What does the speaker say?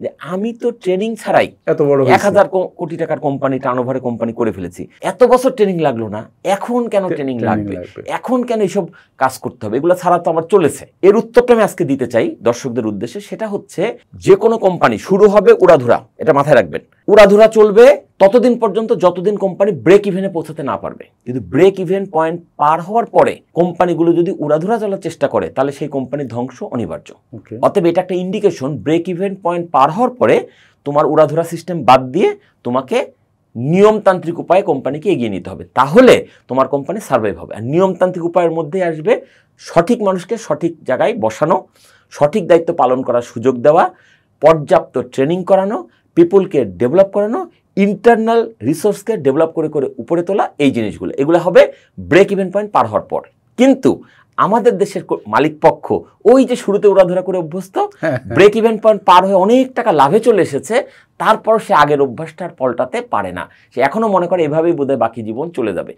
যে আমি তো ট্রেনিং ছাড়াই এত বড় 1000 কোটি টাকার কোম্পানি, টার্নওভারের কোম্পানি করে ফেলেছি, এত বছর ট্রেনিং লাগলো না, এখন কেন ট্রেনিং লাগবে, এখন কেন এইসব কাজ করতে হবে, এগুলো ছাড়া তো আমার চলেছে। এর উত্তরটা আমি আজকে দিতে চাই দর্শকদের উদ্দেশ্যে। সেটা হচ্ছে যে কোনো কোম্পানি শুরু হবে উড়াধুরা, এটা মাথায় রাখবেন। উড়াধুরা চলবে ততদিন পর্যন্ত যতদিন কোম্পানি ব্রেক ইভেনে পৌঁছাতে না পারবে। কিন্তু ব্রেক ইভেন পয়েন্ট পার হওয়ার পরে কোম্পানিগুলো যদি উড়াধুরা চলার চেষ্টা করে তাহলে সেই কোম্পানির ধ্বংস অনিবার্য। অতএব এটা একটা ইন্ডিকেশন, ব্রেক ইভেন পয়েন্ট পার হওয়ার পরে তোমার উড়াধুরা সিস্টেম বাদ দিয়ে তোমাকে নিয়মতান্ত্রিক উপায়ে কোম্পানিকে এগিয়ে নিতে হবে, তাহলে তোমার কোম্পানি সার্ভাইভ হবে। আর নিয়মতান্ত্রিক উপায়ের মধ্যে আসবে সঠিক মানুষকে সঠিক জায়গায় বসানো, সঠিক দায়িত্ব পালন করার সুযোগ দেওয়া, পর্যাপ্ত ট্রেনিং করানো, পিপুলকে ডেভেলপ করানো, ইন্টারনাল রিসোর্সকে ডেভেলপ করে করে উপরে তোলা, এই জিনিসগুলো এগুলো হবে ব্রেক ইভেন পয়েন্ট পার হওয়ার পর। কিন্তু আমাদের দেশের মালিক পক্ষ ওই যে শুরুতে উড়াধুরা করে অভ্যস্ত, ব্রেক ইভেন পয়েন্ট পার হয়ে অনেক টাকা লাভে চলে এসেছে, তারপর সে আগের অভ্যাসটা আর পাল্টাতে পারে না। সে এখনো মনে করে এভাবেই বোধহয় বাকি জীবন চলে যাবে।